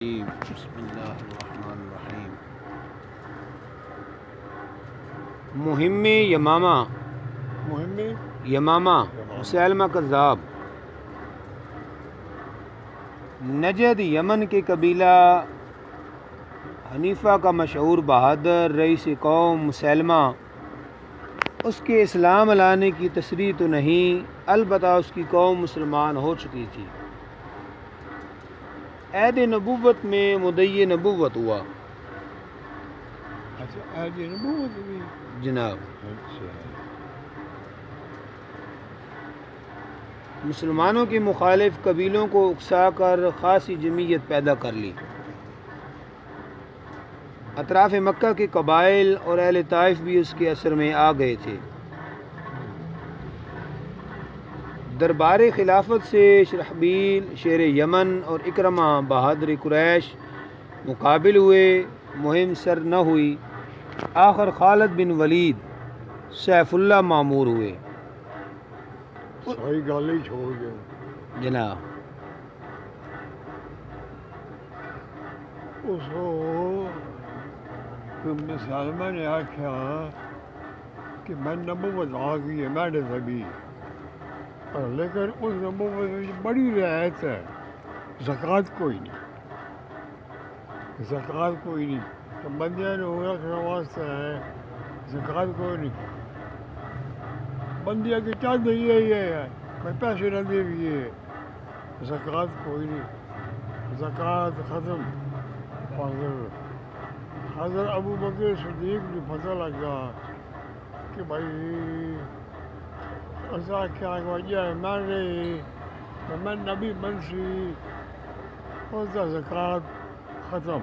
بسم اللہ الرحمن الرحیم۔ مہم یمامہ مسیلمہ کذاب۔ نجد یمن کے قبیلہ حنیفہ کا مشہور بہادر رئیس قوم مسیلمہ، اس کے اسلام لانے کی تصریح تو نہیں، البتہ اس کی قوم مسلمان ہو چکی تھی۔ عہد نبوت میں مدعی نبوت ہوا۔ اچھا، عہد نبوت بھی جناب اچھا۔ مسلمانوں کے مخالف قبیلوں کو اکسا کر خاصی جمعیت پیدا کر لی۔ اطراف مکہ کے قبائل اور اہل طائف بھی اس کے اثر میں آ گئے تھے۔ دربار خلافت سے شرحبیل شیر یمن اور اکرمہ بہادر قریش مقابل ہوئے، مہم سر نہ ہوئی۔ آخر خالد بن ولید سیف اللہ مامور ہوئے۔ ساری گل ہی چھوڑ گئے جناب اس مسلمہ نے آخیا کہ میں نبوت آ گئی ہے میرے نبی، لیکن اس نبوت میں بڑی رعایت ہے، زکوٰۃ کوئی نہیں، زکوٰۃ کوئی نہیں، تو بندیاں نے رکھنے واسطے ہے، زکوٰۃ کوئی نہیں۔ بندیا کی چاہتے یہ ہے میں پیسے نہ دے دیے، زکوٰۃ کوئی نہیں، زکوٰۃ ختم۔ حضرت ابو بکر صدیق کو پتہ لگا کہ بھائی ایسا کیا وجہ ہے، میں نبی بنسی ہوتا، زکوٰۃ ختم،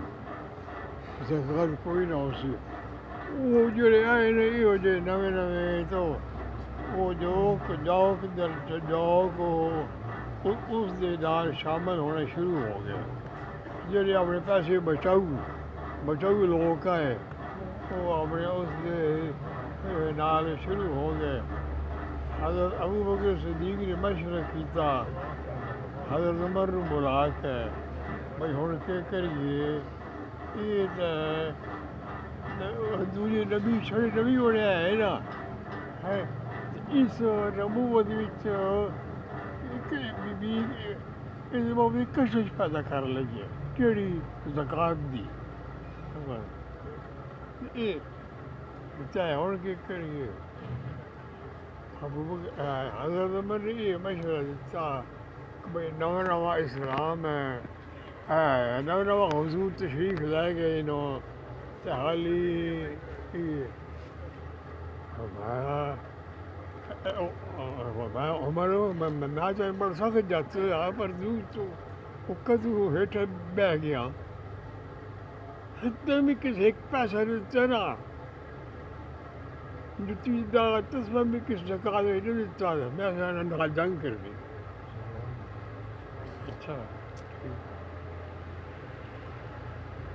زکوٰۃ کوئی نہ ہو سی۔ وہ جڑے آئے نے یہ جے نویں تو وہ جاؤ کدھر جاؤ کو اس دے نال شامل ہونا شروع ہو گیا۔ جڑے اپنے پیسے بچاؤ لوگوں کا ہے وہ اپنے اس دے نال شروع ہو گئے۔ حضرت ابو بکر صدیق نے مشورہ کیتا حضرت عمر نو بلا کے، بھائی ہن کیا کریے، یہ تو دوجے نبی چھڑے نبی ہونے ہے نا، ہے اس نبوت وچ اس میں کشش پیدا کر لگی، کیڑی زکوٰۃ دی، چاہے ہن کی کریے۔ حضرت عمر نے یہ مشورہ دیتا کہ بھائی نواں اسلام ہے، نواں حضور تشریف لے گئے نو تے حالی عمر میں تو بڑا سخت جاتا ہے پر دور تو کدو ہیٹھ بہ گیا، حتیٰ میں کسی ایک پیسہ دیتا نا جتی دا تسمہ میں کس زکوٰۃ نہیں دیتا تھا، میں نے جنگ کر دی۔ اچھا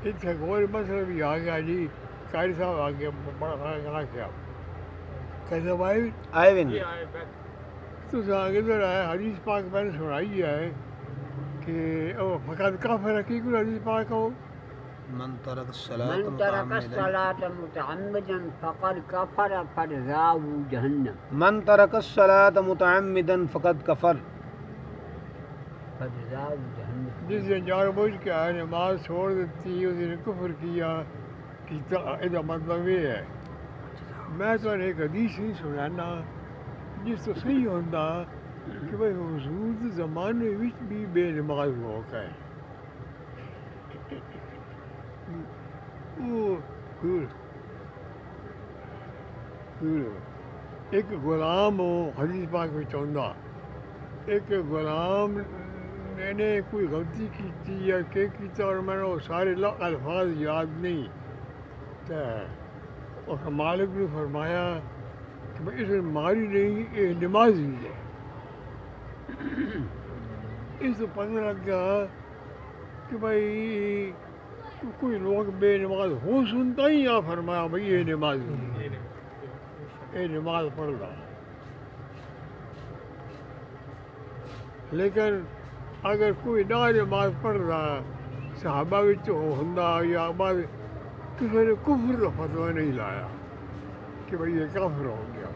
اتنے کوئی مسئلہ بھی آ گیا جی، قاری صاحب آ گیا، بڑا کیا کیسے بھائی آئے ہوئے ہیں۔ تو آگے تو ہے حدیث پاک میں نے سنائی ہے کہ فقط کافر ہے، کی کوئی حدیث پاک ہو، من ترک من ترک الصلاة متعمدا فقد کفر فجزاؤہ جہنم۔ من ترک الصلاۃ متعمدا فقد کفر۔ فجزاؤہ جہنم۔ جس نے جان بوجھ کے نماز چھوڑ دیتی اس نے کفر کیا، اس کا مطلب یہ ہے۔ میں تو ایک حدیث ہی سنانا جس تو صحیح ہوتا کہ بھائی حضور کے زمانے وچ بھی بے نماز لوگ ہے۔ ایک غلام ہو حدیث پاک میں چاہتا، ایک غلام نے کوئی غلطی کی یا کہ کیتا اور میں نے وہ سارے الفاظ یاد نہیں، تو اس مالک نے فرمایا کہ بھائی اس نے ماری نہیں، یہ نماز ہی ہے۔ اس کو پتہ لگا کہ بھائی کوئی لوگ بے نماز ہو سنتا ہی یا فرمایا بھائی یہ نماز نہیں، یہ نماز پڑھ رہا۔ لیکن اگر کوئی نہ نماز پڑھ رہا صحابہ وچ ہوندا یا بعد کسی نے کفر کا فتویٰ نہیں لایا کہ بھئی یہ کافر ہو گیا.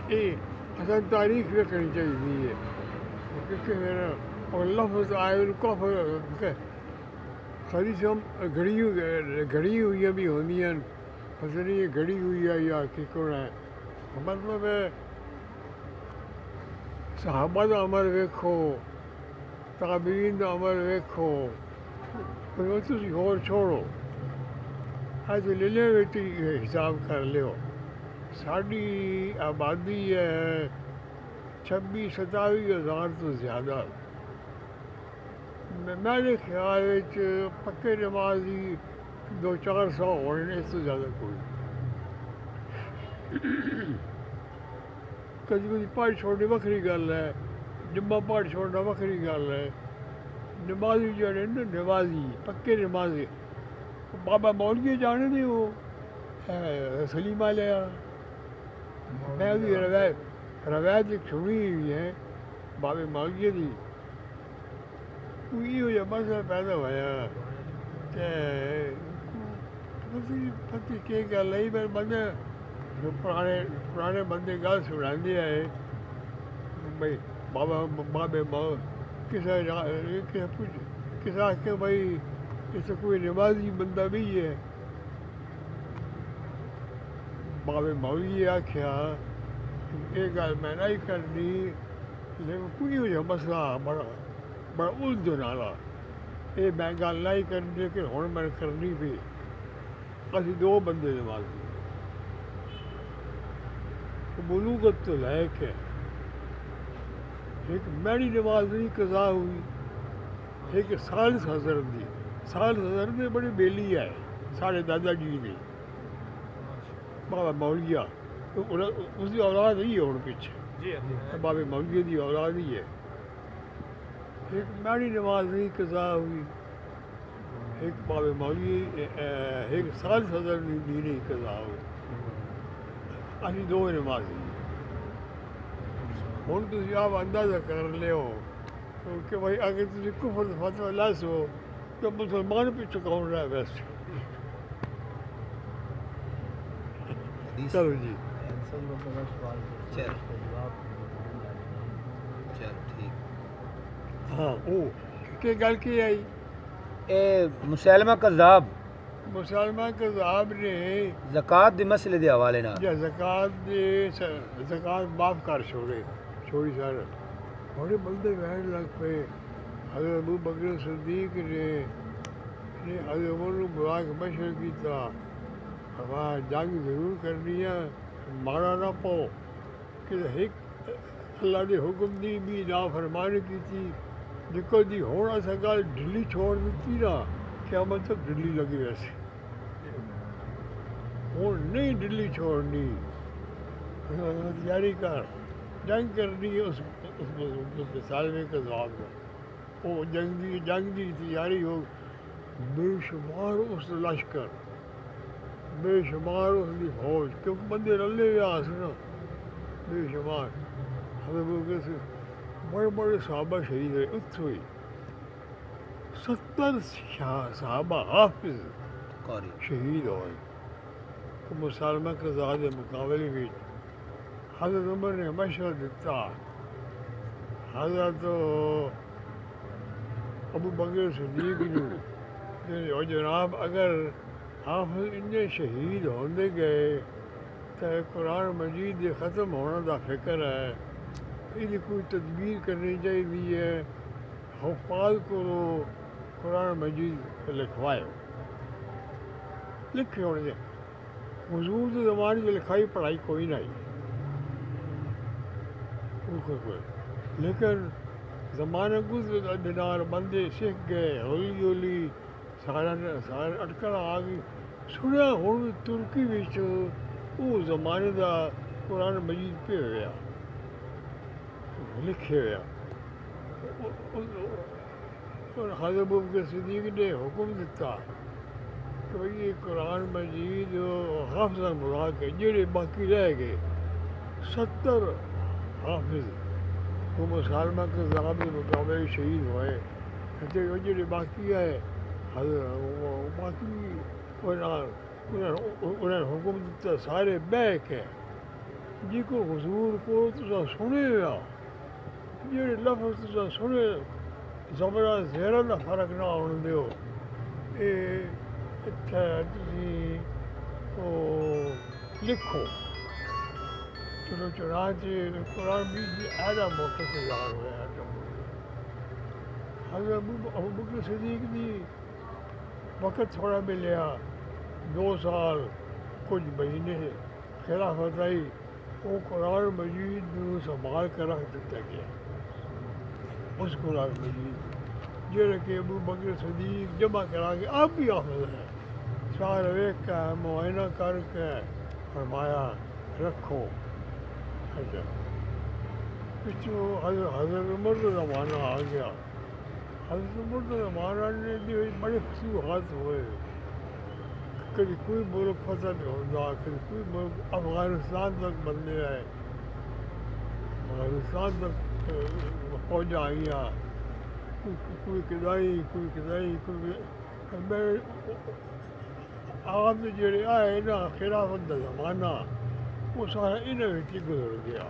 یہ اصل تاریخ رکھنی چاہیے اور لفظ آئے کافر حدیث ہم گھڑی ہوئی بھی ہوندی ہیں پتہ نہیں یہ گھڑی ہوئی ہے یا کہ کون ہے. مطلب ہے صحابہ دا عمل ویکھو تابعین دا عمل ویکھو تسی ہور چھوڑو اج لے لے حساب کر لیو. ساڈی آبادی ہے 26-27 ہزار تو زیادہ. میرے خیال وچ پکے نمازی 200-400 ہونے اس تو زیادہ کوئی. کدی پڑھ چھوڑنے وکری گل ہے جمعہ پڑھ چھوڑنا وکری گل ہے. نمازی جڑے نا نمازی پکے نمازی بابا مولوی جانے نہیں وہ سلیمہ لیا میں بھی روایت سنی ہوئی ہے بابے مولوی دی. کوئی ہو مسئلہ پیدا ہوا کہ پتہ کی گل ہے میرے بندے جو پرانے بندے گل سناندے آئے بھائی بابے کسی کہ بھائی اس کوئی نمازی بندہ بھی ہے. بابے مولوی آکھیا یہ گل میں نہیں کرنی لیکن کوئی ہو مسئلہ بڑا الجھن والا یہ میں گل نہیں کرنی لیکن ہن میں کرنی پئی. اسی 2 بندے نمازی بلوغت تو لے کے ایک میری نماز نہیں قضا ہوئی ایک سالس حضرت دی. سالس حضرت نے بڑی بیلی ہے سارے دادا جی دی بابا مولیا اس کی اولاد ہی ہے ہوں پیچھے بابے مولوی دی اولاد ہی ہے. ایک میری نماز نہیں قضا ہوئی ایک بابے مولوی ایک سالس حضرت دی نہیں قضا ہوئی. اسی 2 نمازی ہوں تھی آپ اندازہ کر لیو کہ بھائی اگر تھی کفر فتویٰ لاسو تو مسلمان پیچھے کون رہا ہے ویسے. چلو جی ہاں وہ کہ گل کی آئی مسلمہ کذاب مسلمہ کذاب نے زکوٰۃ دے مسئلے دے حوالے نال یا زکوٰۃ معاف کر چھوڑی سر بڑے بندے بہن لگ پے. حضرت ابو بکر صدیق نے حضرت عمر نوں بلا کے مشورہ کیتا ہمارا جنگ ضرور کرنی ہے مارا نہ پاؤ کہ ایک اللہ دے حکم دی بھی نافرمانی کیتی جکو دی ہون اسا گل ڈھلی چھوڑ دیتی نا قیامت تک ڈھلی لگی ویسے ہوں نہیں ڈھلی چھوڑنی تیاری کر جنگ کرنی اس سالوے کا ضواب ہے. وہ جنگ دی تیاری ہو بے شمار اس لشکر بے شمار اس کی فوج کیونکہ بندے رلے ہوئے آس نا بے شمار حضرت بڑے بڑے صحابہ شہید ہوئے. اتوں ہی 70 صحابہ حافظ شہید ہوئے. مسلمہ قضاء دے مقابلے میں حضرت عمر نے مشورہ دیتا حضرت ابو بکر صدیق نے جناب اگر حافظ انہیں شہید ہونے گئے تو قرآن مجید دے ختم ہونا دا فکر ہے یہ کوئی تدبیر کرنی چاہیے حفاظ کو قرآن مجید لکھوائے لکھے ہونے حضور کے زمانے میں لکھائی پڑھائی کوئی نہیں لیکن زمانہ گزر دینار بندے سکھ گئے ہولی ہولی سارا اٹکڑ آ گئی سنیا ہوں ترکی وچ وہ زمانے دا قرآن مجید پہ ہوا لکھے ہوا. حضرت ابو بکر صدیق نے حکم دیتا کہ بھئی یہ قرآن مجید حافظ مراد کے جڑے باقی رہ گئے 70 حافظ وہ مسلمہ کے ضابط مقابلے شہید ہوئے. جڑے باقی ہے باقی انہیں حکم دیتا سارے بہ کے جی کو حضور کو تو سنے ہوا جڑے لفظ تو سنے زبر زیرہ دا فرق نہ ہونے دیو تھی لکھو چلو چنانچہ قرآن بھی ایڈا موقع سے ظاہر ہوا ہے حضرت ابو بکر صدیق دی وقت تھوڑا ملیا 2 سال کچھ مہینے خلافت آئی وہ قرآن مجید کو سنبھال کر رکھ دیتا گیا اس قرآن مجید جڑے کہ ابو بکر صدیق جمع کرا کے آپ بھی حافظ ہیں سارے ویک کا معائنہ کر کے فرمایا رکھو پچھو حضرت عمر کا زمانہ آ گیا حضرت عمر کا زمانہ نے بھی بڑے فتوحات ہوئے کبھی کوئی ملک فتح نہیں ہوتا کبھی کوئی ملک افغانستان تک بندے آئے افغانستان تک فوج آئیاں کوئی کدائی میں آپ جڑے آئے نا خلافت کا زمانہ وہ سارا انہیں وچ گزر گیا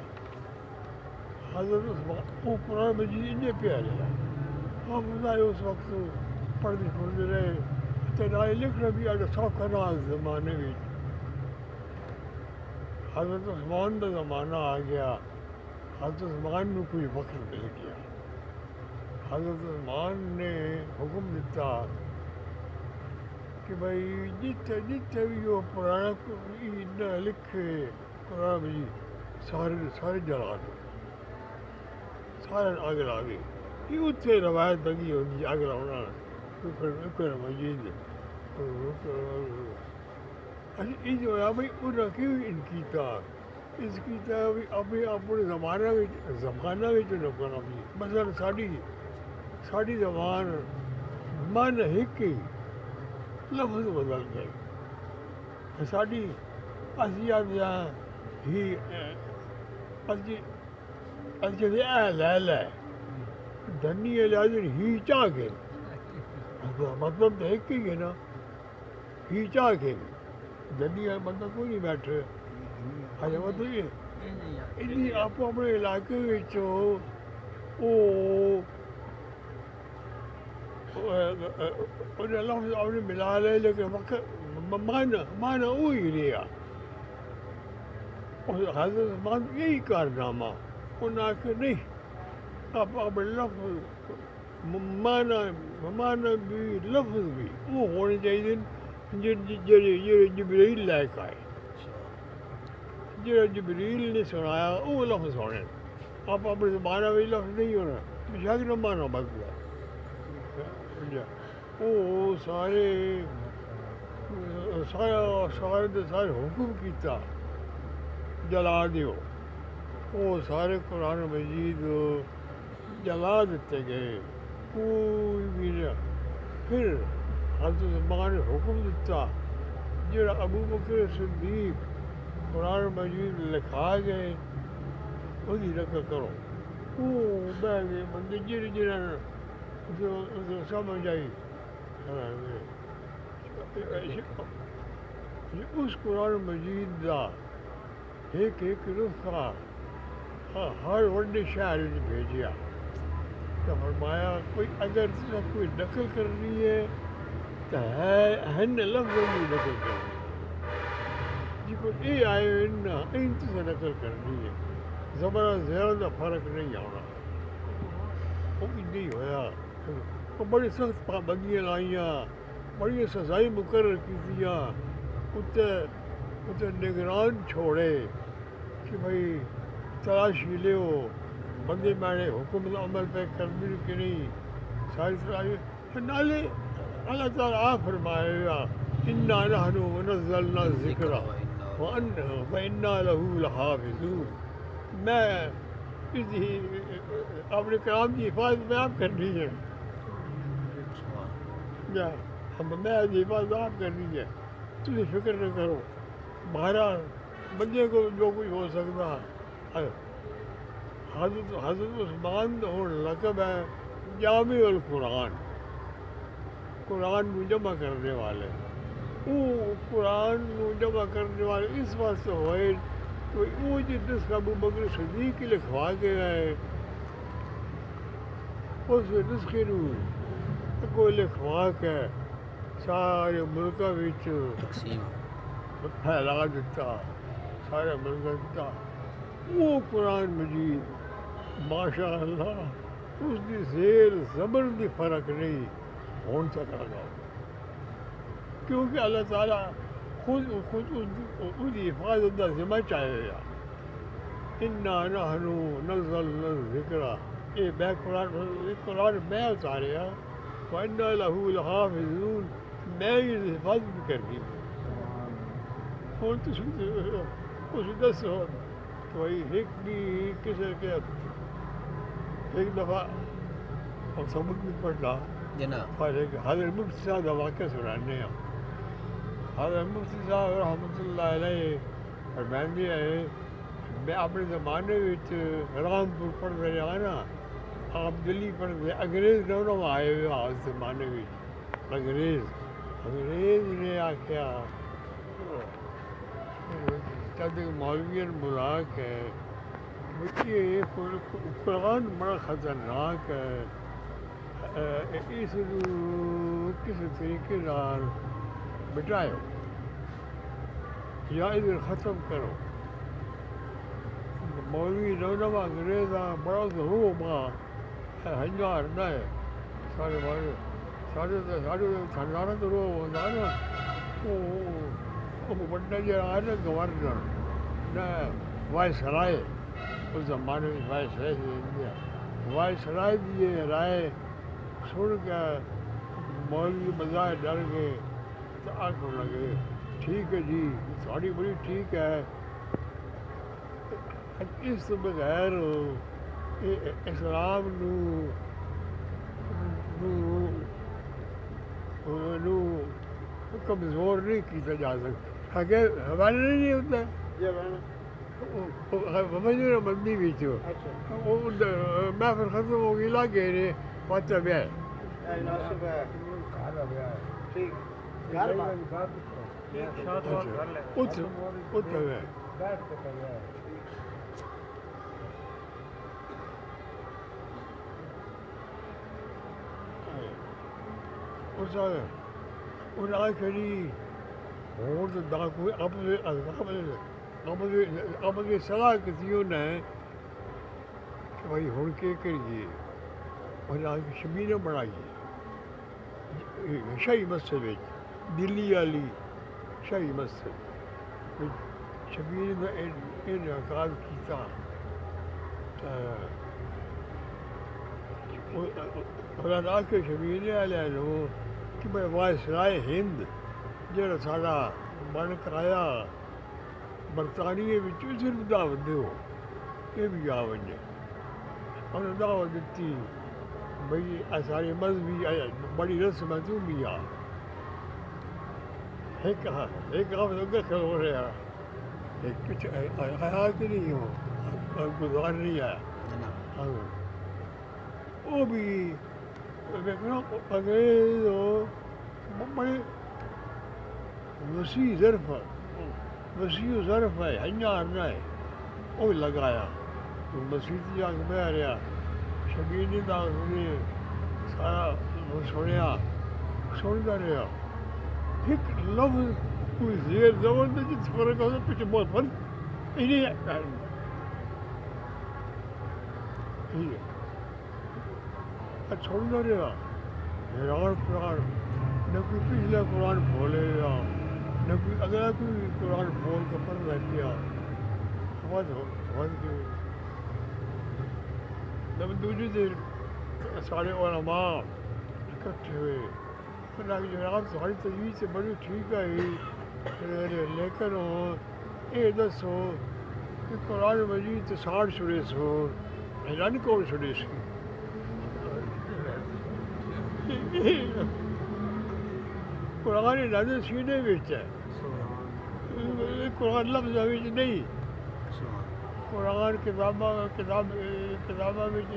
حضرت عثمان وہ قرآن مجید انہیں پیارے آپ بتائے اس وقت پڑھتے رہے تنائے لکھنا بھی آج سوکھا نہ زمانے میں حضرت عثمان کا زمانہ آ گیا حضرت عثمان میں کوئی وقت مل گیا حضرت عثمان نے حکم دیتا کہ بھائی جتنے بھی وہ پرانا لکھے قرآن مجید سارے جلا دو سارے آگ لا گئے یہ اتنے روایت بنی ہوگی آگ لاؤنا قرآن مجید یہ جو ہے بھائی انہیں کیوں ان کیتا اس کیتا ابھی اپنے زمانہ میں قرآن مجید مثلا ساڑی زبان من ایک ہی لفظ بدل گئے ساڑی اسی ہی جیسے اے لے دھنی لازر ہی چاہ کے مطلب تو ایک ہی ہے نا ہی چاہ کے دھنی مطلب کوئی نہیں بیٹھے اچھا مطلب یہ آپ اپنے علاقے لفظ اپنے ملا لے لیکن وقت مانا وہی رہا حضرت مان یہی کارنامہ انہوں نے کہ نہیں آپ اپنے لفظ مانا بھی لفظ بھی وہ ہونے چاہیے جڑے جبریل لائق آئے جڑا جبریل نے سنایا وہ لفظ ہونے آپ اپنے زبانہ میں لفظ نہیں ہونا بشک نہ مانا بدلا وہ سارے حکم کیتا جلا دیو وہ سارے قرآن مجید جلا دیتے گئے کوئی بھی نہ پھر حضرت عثمان نے حکم دیتا جڑا ابو بکر صدیق قرآن مجید لکھا گئے وہی نقل کرو وہ بہ گئے بندے جنہوں جو سمجھ آئی اس قرآن مجید کا ایک نسخہ ہر وڈے شہر میں بھیجیا تو فرمایا کوئی اگر کوئی نقل کرنی ہے تو ہے لفظ بھی نقل کرنی جی کو یہ آئے ان سے نقل کرنی ہے زبر زیادہ فرق نہیں آنا وہ بھی نہیں ہوا وہ بڑی سخت پابندیاں لائیاں بڑی سزائیں مقرر کی دیا اتنے نگران چھوڑے کہ بھائی تلاشی لے بندے میں حکم عمل پہ کرنی کہ نہیں ساری تلاشی نالے اللہ تعالیٰ آپ فرمائے گا انا نحن نزلنا الذکر وَإِنَّا لَهُ لَحَافِظُونَ میں اپنے کلام کی حفاظت میں آپ کرنی ہے میں حفاظت آپ کرنی ہے تجھے فکر نہ کرو بہرحال بندے کو جو کچھ ہو سکتا حضرت عثمان اور لقب ہے جامع القرآن، قرآن کو جمع کرنے والے، وہ قرآن کو جمع کرنے والے اس واسطے ہوئے وہ جس کا ابو بکر صدیق لکھوا کے گئے اس نسخے کو لکھوا کے سارے ملکوں وچ تقسیم پھیلا دیتا، سارے ملک دیتا۔ وہ قرآن مجید ماشاء اللہ اس دی زیر زبر دی فرق نہیں ہون سکا گا، کیونکہ اللہ تعالیٰ خود اس دی حفاظت کا ذمہ چاہے گا۔ انا نحن نزلنا الذکر، یہ میں قرآن میں اتارے گا، وَإِنَّا لَهُ لَحَافِظُونَ، میں یہ حفاظت بھی کرنی ہوں۔ اس دسو کہ بھائی ایک بھی کسی کے ایک دفعہ اور سبق بھی پڑھنا جناب اور ایک حضرت مفتی صاحب کا واقعہ سنانے ہیں۔ حضرت مفتی صاحب رحمۃ اللہ علیہ فرماندے ہیں میں اپنے زمانے وچ رامپور پڑھ رہا نا، آپ دلی پڑھ رہے، انگریز نو آئے ہوئے اس زمانے وچ، انگریز نے آخیا چند مولویوں بلا کے بچے قرآن بڑا خطرناک ہے، اس کسی طریقے نال بٹائو یا ادھر ختم کرو۔ مولوی نو انگریز بڑا ضرور ماں ہنگار نہ ہے، سارے خاندان تو رو ہوتا نا، وہ بڑا جہاں نا گورنر نہ وائس رائے، اس زمانے میں وائس رائے انڈیا، وائس رائے دی یہ رائے سن کے مولوی بظاہر ڈر گئے تو آخر لگے ٹھیک ہے جی تھوڑی بڑی ٹھیک ہے، اس بغیر اسلام نو کمزور نہیں کیا جا سکتا، اگر ہمارے نہیں ہوتا مجھے مندی بھی تھی محفل ختم ہو گئی لاگے نے پاتا بیا کری اور کوئی اپنی صلاح کسی نے کہ بھائی ہوں کے کریے، اور شبیر بنائیے شاہی مسجد دلی والی شاہی مسجد شبیر نے انعقاد کیتا، خدا کے شبیر والے کہ بھائی وائسرائے ہند جڑا سارا بن کرایا برطانیہ صرف دعوت دو یہ بھی آ وجے انہوں نے دعوت دیتی بھائی سارے مذہبی بڑی رسم ہے تو بھی آ ایک ہفتے کھلو رہا ایک کچھ آیا کہ نہیں ہو گزار نہیں آیا، وہ بھی انگریز بڑے وسیع ظرف ہے ہنگار نہ ہے، وہ لگایا مسیح جا کے بہ رہا شبیر نے سارا سنیا سنتا رہا، ایک لفظ کوئی زیر زبر جس فرق ہوتا پیچھے بہت فرق چھوڑنا رہا حیران قرآن نہ کوئی پچھلا قرآن بولے گا نہ کوئی اگلا کوئی قرآن بول کے پڑھ رہ گیا جب دوسری دن سارے علماء اکٹھے ہوئے جناب تمہاری تجویز سے بڑی ٹھیک ہے لیکن یہ دسو کہ قرآن مجید 60 سورے سو اعلان کون سورے سی قرآن نظر سینے بچ ہے، قرآن لفظ نہیں، قرآن کتاباں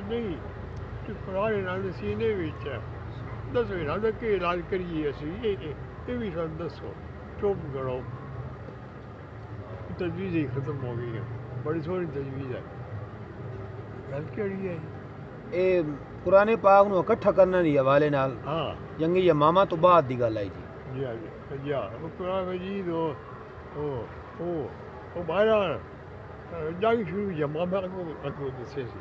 نہیں، کہ قرآن انہوں سینے وچ ہے دسو انہوں کہ علاج کریے اسی یہ بھی سن دسو چپ کرو تجویز ہی ختم ہو گئی ہے بڑی سونی تجویز ہے گل کیڑی ہے اے قرآن پاک نو اکٹھا کرنا دی حوالے نال ہاں جنگ یمامہ تو بعد دی گل آئی جی جی وہ قرآن مجید وہ بہرحال جنگ شروع یمامہ کو دسے سی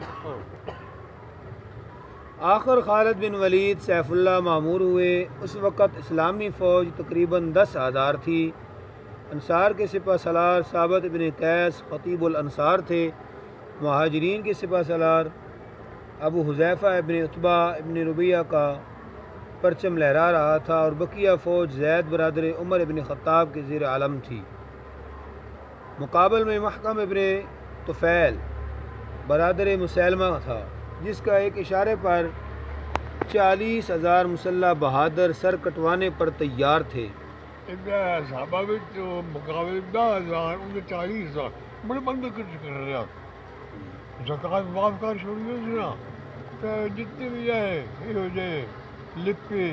آخر خالد بن ولید سیف اللہ معمور ہوئے۔ اس وقت اسلامی فوج تقریباً 10,000 تھی۔ انصار کے سپہ سالار ثابت بن قیس خطیب الانصار تھے۔ مہاجرین کے سپہ سالار ابو حذیفہ ابن عتبہ ابن ربیعہ کا پرچم لہرا رہا تھا اور بقیہ فوج زید برادر عمر ابن خطاب کے زیر علم تھی۔ مقابل میں محکم ابن طفیل برادر مسلمہ تھا، جس کا ایک اشارے پر 40,000 مسلح بہادر سر کٹوانے پر تیار تھے۔ صحابہ جو مقابل 10,000 ان کے 40,000 بڑے بندے کچھ کر رہے ہیں زکات معاف کر چھوڑیے نا تو جتنے بھی ہے یہ ہو جائے لپے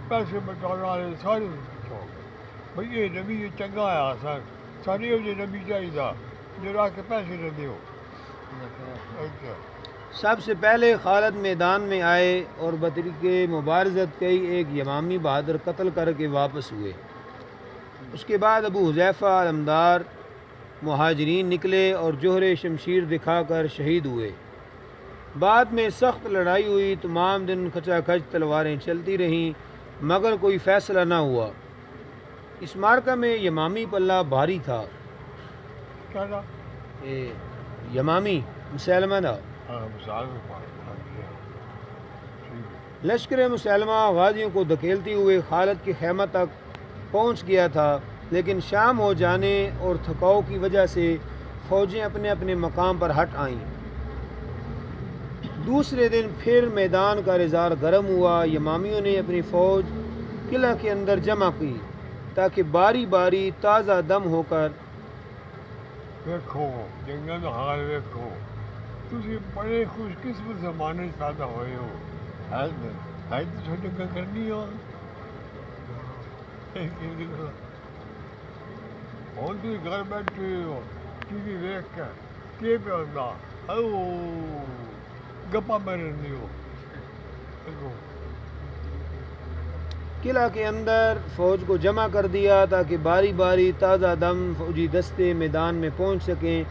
پیسے بچانے والے سارے بھائی یہ نبی یہ چنگا آیا سر سارے یہ نبی چاہیے تھا جو راہ کے پیسے نہ دیو۔ سب سے پہلے خالد میدان میں آئے اور بطریقے مبارزت کئی ایک یمامی بہادر قتل کر کے واپس ہوئے۔ اس کے بعد ابو حذیفہ علمدار مہاجرین نکلے اور جوہر شمشیر دکھا کر شہید ہوئے۔ بعد میں سخت لڑائی ہوئی، تمام دن کھچا کھچ تلواریں چلتی رہیں مگر کوئی فیصلہ نہ ہوا۔ اس معرکہ میں یمامی پلہ بھاری تھا۔ کیا تھا؟ یمامی مسلمہ تھا۔ لشکر مسلمہ غازیوں کو دھکیلتے ہوئے خالد کے خیمہ تک پہنچ گیا تھا، لیکن شام ہو جانے اور تھکاؤ کی وجہ سے فوجیں اپنے اپنے مقام پر ہٹ آئیں۔ دوسرے دن پھر میدان کا رزار گرم ہوا۔ یمامیوں نے اپنی فوج قلعہ کے اندر جمع کی تاکہ باری باری تازہ دم ہو کر دیکھو جنگل حال دیکھو تھی بڑے خوش قسمت زمانے پیدا ہوئے ہو ہے تو جنگل کرنی ہو اور تھی گھر بیٹھے ہو ٹی وی دیکھ کر کے پہ ہوتا گپا میں رہنی ہو دیکھو قلعہ کے اندر فوج کو جمع کر دیا تاکہ باری باری تازہ دم فوجی دستے میدان میں پہنچ سکیں۔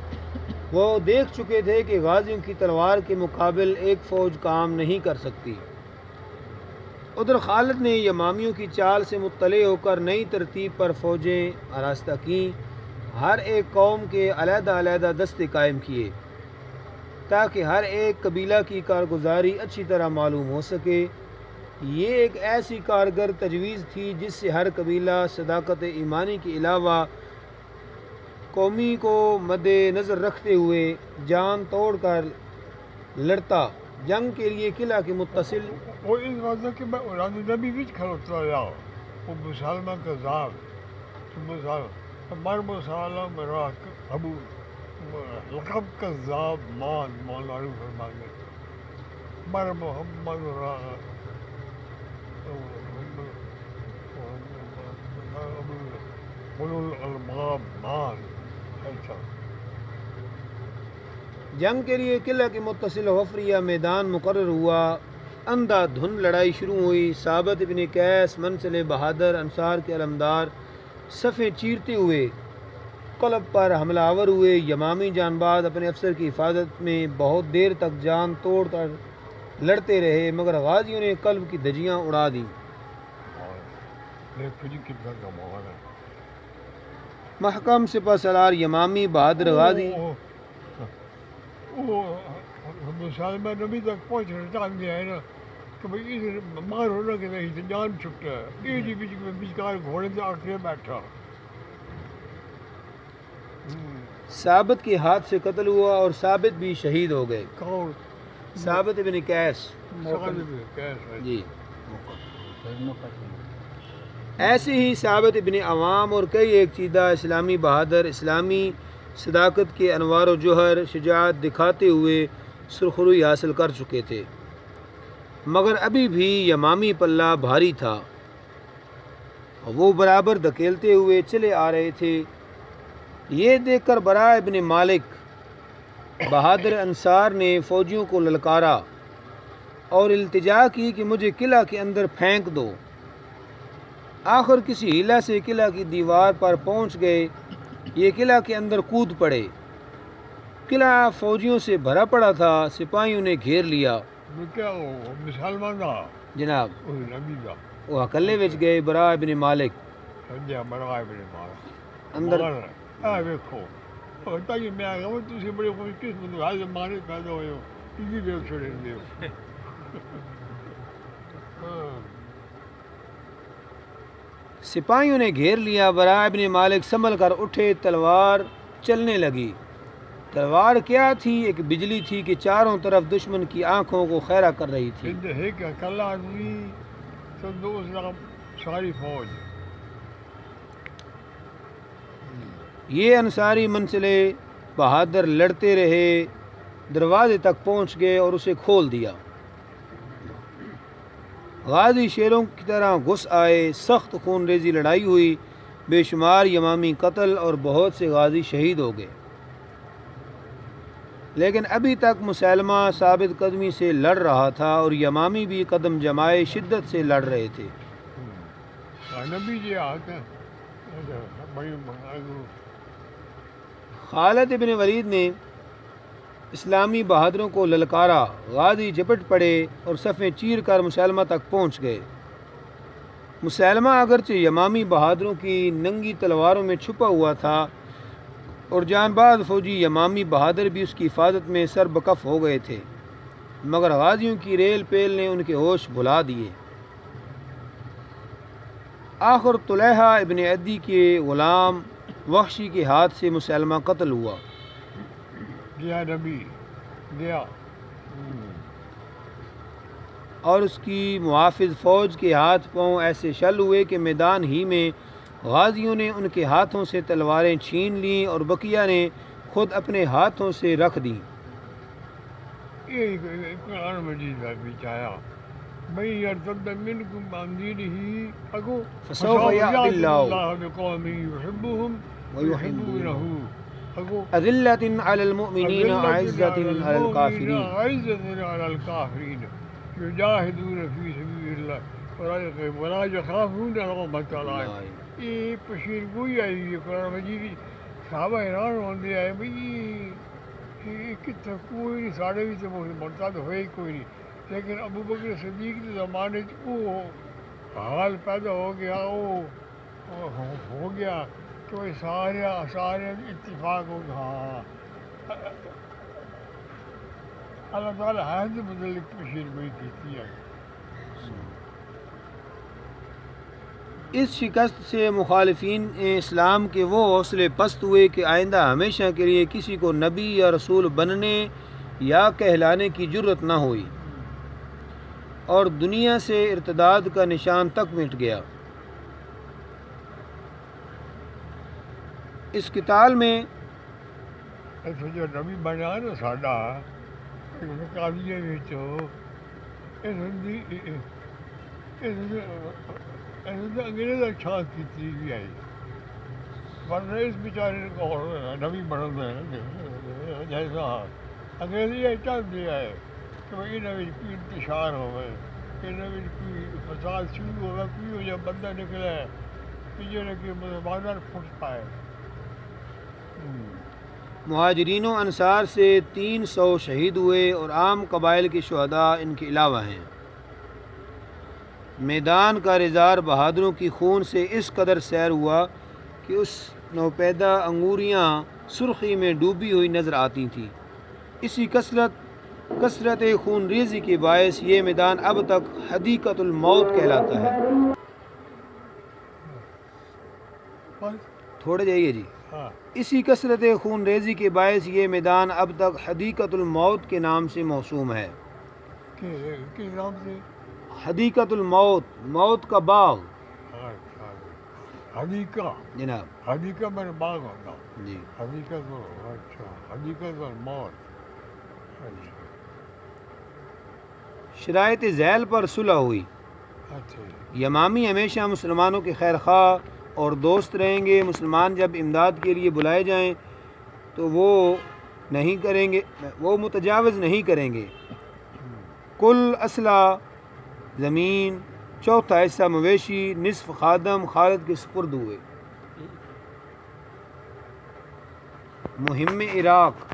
وہ دیکھ چکے تھے کہ غازیوں کی تلوار کے مقابل ایک فوج کام نہیں کر سکتی۔ ادھر خالد نے یمامیوں کی چال سے مطلع ہو کر نئی ترتیب پر فوجیں آراستہ کیں۔ ہر ایک قوم کے علیحدہ علیحدہ دستے قائم کیے تاکہ ہر ایک قبیلہ کی کارگزاری اچھی طرح معلوم ہو سکے۔ یہ ایک ایسی کارگر تجویز تھی جس سے ہر قبیلہ صداقت ایمانی کے علاوہ قومی کو مد نظر رکھتے ہوئے جان توڑ کر لڑتا۔ جنگ کے لیے قلعہ کے متصل وہ اس وجہ کہ میں اولاد نبی وچ کھڑوتا رہا وہ مسلمہ کا ذات مر مسالہ میرا ابو لقب کذاب مان معروف فرمانے مر محمد راہ الالباب مان ایسا۔ جنگ کے لیے قلعہ کے متصل وفریہ میدان مقرر ہوا۔ اندھا دھند لڑائی شروع ہوئی۔ ثابت بن قیس منسل بہادر انصار کے علمدار صفیں چیرتے ہوئے قلب پر حملہ آور ہوئے۔ یمامی جان باز اپنے افسر کی حفاظت میں بہت دیر تک جان توڑ کر لڑتے رہے مگر غازیوں نے قلب کی دھجیاں اڑا دیں۔ محکم سپہ سالار یمامی بہادر غازی وہ مسلمہ نبی تک پہنچنا چاہتے ہیں نا کہ بھائی اس مار ہونا کہ نہیں جان چھپتا ہے یہ جی بیچکار گھوڑے سے آکے بیٹھا۔ ثابت کے ہاتھ سے قتل ہوا اور ثابت بھی شہید ہو گئے۔ کون؟ ثابت بن قیس جی۔ ایسے ہی ثابت بن عوام اور کئی ایک چیدہ اسلامی بہادر اسلامی صداقت کے انوار و جوہر شجاعت دکھاتے ہوئے سرخروئی حاصل کر چکے تھے۔ مگر ابھی بھی یمامی پلہ بھاری تھا، وہ برابر دھکیلتے ہوئے چلے آ رہے تھے۔ یہ دیکھ کر براء ابن مالک بہادر انصار نے فوجیوں کو للکارا اور التجا کی کہ مجھے قلعہ کے اندر پھینک دو۔ آخر کسی ہیلہ سے قلعہ کی دیوار پر پہنچ گئے، یہ قلعہ کے اندر کود پڑے۔ قلعہ فوجیوں سے بھرا پڑا تھا، سپاہیوں نے گھیر لیا۔ وہ کیا وہ مسلمان تھا جناب وہ نبی کا وہ حقلے وچ گئے براء ابن مالک سنجا بڑا بڑے مارا اندر۔ آ دیکھو بتائیے میں آ گیا وہ تسی بڑے خوش قسمت حال مارے پیدا ہوئے ہو اسی دیو چھوڑے دیو سپاہیوں نے گھیر لیا۔ براء ابن مالک سنبھل کر اٹھے، تلوار چلنے لگی۔ تلوار کیا تھی؟ ایک بجلی تھی کہ چاروں طرف دشمن کی آنکھوں کو خیرہ کر رہی تھی۔ ہند ایک اکلا آدمی تو دوسرا ساری فوج۔ یہ انصاری منسلے بہادر لڑتے رہے، دروازے تک پہنچ گئے اور اسے کھول دیا۔ غازی شیروں کی طرح گھس آئے، سخت خون ریزی لڑائی ہوئی، بے شمار یمامی قتل اور بہت سے غازی شہید ہو گئے۔ لیکن ابھی تک مسلمہ ثابت قدمی سے لڑ رہا تھا اور یمامی بھی قدم جمائے شدت سے لڑ رہے تھے۔ نبی جی آتے بڑی خالد ابن ولید نے اسلامی بہادروں کو للکارا، غازی جھپٹ پڑے اور صفیں چیر کر مسلمہ تک پہنچ گئے۔ مسلمہ اگرچہ یمامی بہادروں کی ننگی تلواروں میں چھپا ہوا تھا اور جان باز فوجی یمامی بہادر بھی اس کی حفاظت میں سر بکف ہو گئے تھے، مگر غازیوں کی ریل پیل نے ان کے ہوش بھلا دیے۔ آخر طلحہ ابن عدی کے غلام وحشی کے ہاتھ سے مسلمہ قتل ہوا۔ گیا نبی گیا اور اس کی محافظ فوج کے ہاتھ پاؤں ایسے شل ہوئے کہ میدان ہی میں غازیوں نے ان کے ہاتھوں سے تلواریں چھین لیں اور بقیہ نے خود اپنے ہاتھوں سے رکھ دیں۔ یہ قرآن مجید کا بھی چاہیا میں یرتد منکم عن دینہ اگو فسوف یأتی اللہ بقوم یحبهم ویحبونہ اگو اذلۃ علی المؤمنین اعزۃ علی الکافرین عزت علی الکافرین یجاہدون فی سبیل اللہ ولا یخافون لومۃ لائم۔ یہ پشین گوئی آئی یہ قرآن مجید صحابہ حیران ہوندے آئے بھئی یہ کتنا کوئی نہیں ساڑھے بھی تو مرتد ہوئے کوئی نہیں، لیکن ابو بکر صدیق کے زمانے وہ حال پیدا ہو گیا، وہ ہو گیا تو یہ سارے اتفاق ہو گیا۔ ہاں اللہ تعالیٰ حد متعلق پشین گوئی کیتی ہے۔ اس شکست سے مخالفین اسلام کے وہ حوصلے پست ہوئے کہ آئندہ ہمیشہ کے لیے کسی کو نبی یا رسول بننے یا کہلانے کی جرت نہ ہوئی، اور دنیا سے ارتداد کا نشان تک مٹ گیا۔ اس قتال میں جو نبی بنیا نا ساڈا قاضی انگریز چھان کی بھی آئی، ورنہ اس بیچارے کو نبی بننا جیسا انگریز یہ چاہتے آئے کہ بھائی کوئی انتشار ہوئے، کوئی فساد شروع ہوگا، کوئی ہو جائے بندہ نکلے کہ جو کہ مسلمان پھٹ پائے۔ مہاجرین و انصار سے 300 شہید ہوئے اور عام قبائل کے شہداء ان کے علاوہ ہیں۔ میدان کا رزار بہادروں کی خون سے اس قدر سیر ہوا کہ اس نوپیدا انگوریاں سرخی میں ڈوبی ہوئی نظر آتی تھیں۔ اسی کثرت خون ریزی کے باعث یہ میدان اب تک حدیقۃ الموت کہلاتا ہے۔ تھوڑے جائیے جی۔ اسی کثرت خون ریزی کے باعث یہ میدان اب تک حدیقۃ الموت کے نام سے موسوم ہے۔ کس نام سے؟ حدیقۃ الموت، موت کا باغ۔ حدیقہ جناب حدیقہ میں باغ ہوتا جی۔ حدیقت اچھا حدیقت الموت۔ شرائط ذیل پر صلح ہوئی۔ اچھا یمامی ہمیشہ مسلمانوں کے خیر خواہ اور دوست رہیں گے۔ مسلمان جب امداد کے لیے بلائے جائیں تو وہ نہیں کریں گے، وہ متجاوز نہیں کریں گے۔ کل اسلحہ زمین، چوتھا حصہ مویشی، نصف خادم خالد کے سپرد ہوئے۔ مہم عراق